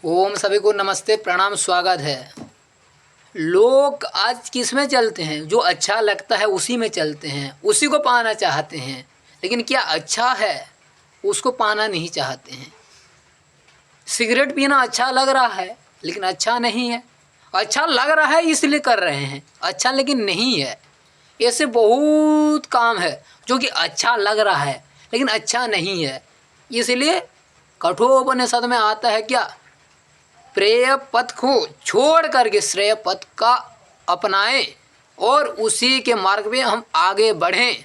ओम सभी को नमस्ते प्रणाम स्वागत है। लोग आज किस में चलते हैं? जो अच्छा लगता है उसी में चलते हैं, उसी को पाना चाहते हैं। लेकिन क्या अच्छा है उसको पाना नहीं चाहते हैं। सिगरेट पीना अच्छा लग रहा है लेकिन अच्छा नहीं है। अच्छा लग रहा है इसलिए कर रहे हैं, अच्छा लेकिन नहीं है। ऐसे बहुत काम है जो कि अच्छा लग रहा है लेकिन अच्छा नहीं है। इसलिए कठोपनिषद में आता है क्या, प्रेय पथ को छोड़ करके श्रेय पथ का अपनाएं और उसी के मार्ग में हम आगे बढ़ें।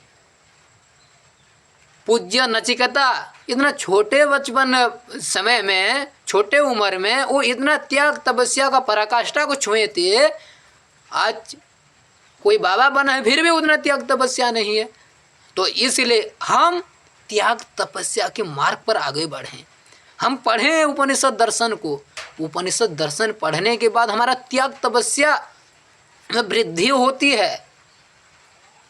पूज्य नचिकेता इतना छोटे बचपन समय में, छोटे उम्र में वो इतना त्याग तपस्या का पराकाष्ठा को छुए थे। आज कोई बाबा बना है फिर भी उतना त्याग तपस्या नहीं है। तो इसलिए हम त्याग तपस्या के मार्ग पर आगे बढ़ें। हम पढ़ें उपनिषद दर्शन को। उपनिषद दर्शन पढ़ने के बाद हमारा त्याग तपस्या में वृद्धि होती है।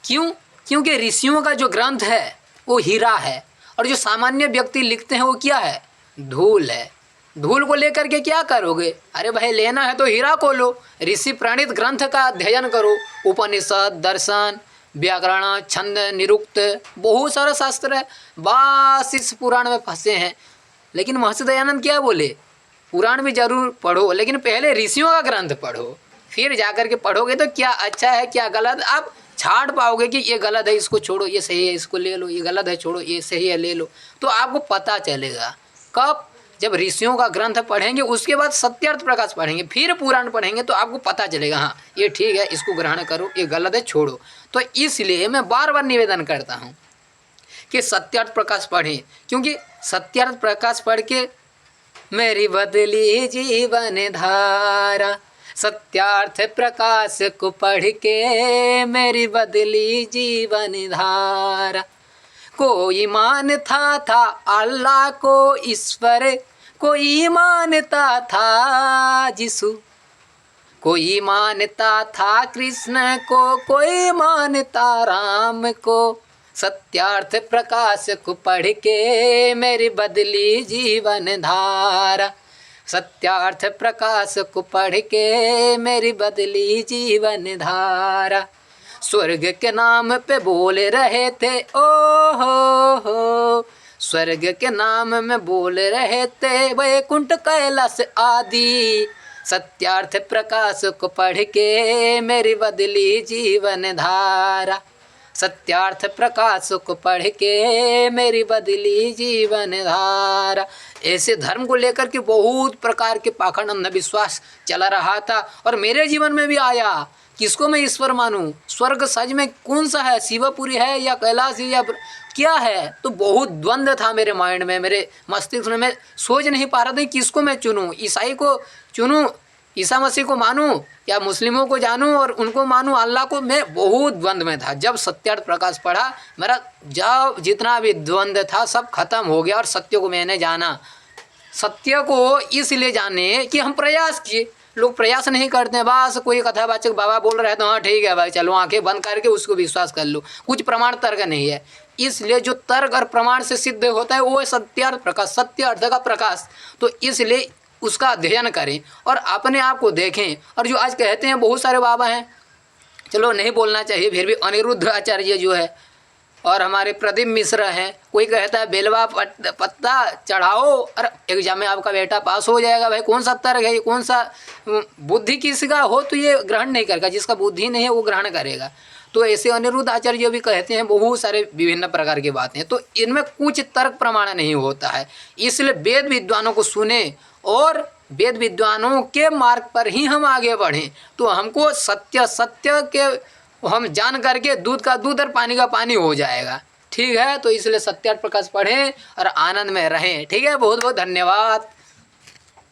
क्यों? क्योंकि ऋषियों का जो ग्रंथ है वो हीरा है और जो सामान्य व्यक्ति लिखते हैं वो क्या है? धूल है। धूल को लेकर के क्या करोगे? अरे भाई लेना है तो हीरा को लो। ऋषि प्रणीत ग्रंथ का अध्ययन करो। उपनिषद, दर्शन, व्याकरण, छंद, निरुक्त, बहुत सारा शास्त्र है। बस इस पुराण में फंसे हैं। लेकिन महर्षि दयानंद क्या बोले? पुराण भी जरूर पढ़ो लेकिन पहले ऋषियों का ग्रंथ पढ़ो, फिर जाकर के पढ़ोगे तो क्या अच्छा है क्या गलत आप छाड़ पाओगे कि ये गलत है इसको छोड़ो, ये सही है इसको ले लो, ये गलत है छोड़ो, ये सही है ले लो। तो आपको पता चलेगा। कब? जब ऋषियों का ग्रंथ पढ़ेंगे, उसके बाद सत्यार्थ प्रकाश पढ़ेंगे, फिर पुराण पढ़ेंगे तो आपको पता चलेगा हाँ ये ठीक है इसको ग्रहण करो, ये गलत है छोड़ो। तो इसलिए मैं बार बार निवेदन करता हूँ कि सत्यार्थ प्रकाश पढ़ें, क्योंकि सत्यार्थ प्रकाश पढ़ के मेरी बदली जीवन धारा। सत्यार्थ प्रकाश को पढ़ के मेरी बदली जीवन धारा। कोई मानता था अल्लाह को ईश्वर, कोई मानता था यीशु, कोई मानता था कृष्ण को, कोई मानता राम को। सत्यार्थ प्रकाश को पढ़ के मेरी बदली जीवन धारा। सत्यार्थ प्रकाश को पढ़ के मेरी बदली जीवन धारा। स्वर्ग के नाम पे बोल रहे थे ओ हो, स्वर्ग के नाम में बोल रहे थे वैकुंठ कैलाश आदि। सत्यार्थ प्रकाश को पढ़ के मेरी बदली जीवन धारा। सत्यार्थ प्रकाश को पढ़ के मेरी बदली जीवन धारा। ऐसे धर्म को लेकर के बहुत प्रकार के पाखंड अंधविश्वास चला रहा था और मेरे जीवन में भी आया। किसको मैं ईश्वर मानूं? स्वर्ग सच में कौन सा है? शिवपुरी है या कैलाश या क्या है? तो बहुत द्वंद्व था मेरे माइंड में, मेरे मस्तिष्क में। मैं सोच नहीं पा रहा था किसको मैं चुनूं। ईसाई को चुनूं, ईसा मसीह को मानूं या मुस्लिमों को जानूं और उनको मानूं, अल्लाह को? मैं बहुत द्वंद्व में था। जब सत्यार्थ प्रकाश पढ़ा मेरा जब जितना भी द्वंद्व था सब खत्म हो गया और सत्य को मैंने जाना। सत्य को इसलिए जाने कि हम प्रयास किए। लोग प्रयास नहीं करते हैं, बस कोई कथावाचक बाबा बोल रहे हैं तो हाँ ठीक है भाई चलो आंखें बंद करके उसको विश्वास कर लो। कुछ प्रमाण तर्क नहीं है। इसलिए जो तर्क और प्रमाण से सिद्ध होता है वो है सत्यार्थ प्रकाश, सत्य अर्थ का प्रकाश। तो इसलिए उसका अध्ययन करें और अपने आप को देखें। और जो आज कहते हैं बहुत सारे बाबा हैं, चलो नहीं बोलना चाहिए, फिर भी अनिरुद्ध आचार्य जो है और हमारे प्रदीप मिश्र हैं, कोई कहता है बेलवा पत्ता चढ़ाओ और एग्जाम में आपका बेटा पास हो जाएगा। भाई कौन सा तर्क है? कौन सा बुद्धि किसका हो तो ये ग्रहण नहीं करेगा, जिसका बुद्धि नहीं है वो ग्रहण करेगा। तो ऐसे अनिरुद्ध आचार्य भी कहते हैं बहुत सारे विभिन्न प्रकार की बातें। तो इनमें कुछ तर्क प्रमाण नहीं होता है। इसलिए वेद विद्वानों को सुने और वेद विद्वानों के मार्ग पर ही हम आगे बढ़ें। तो हमको सत्य सत्य के हम जान करके दूध का दूध और पानी का पानी हो जाएगा। ठीक है, तो इसलिए सत्यार्थ प्रकाश पढ़ें और आनंद में रहें। ठीक है, बहुत बहुत धन्यवाद।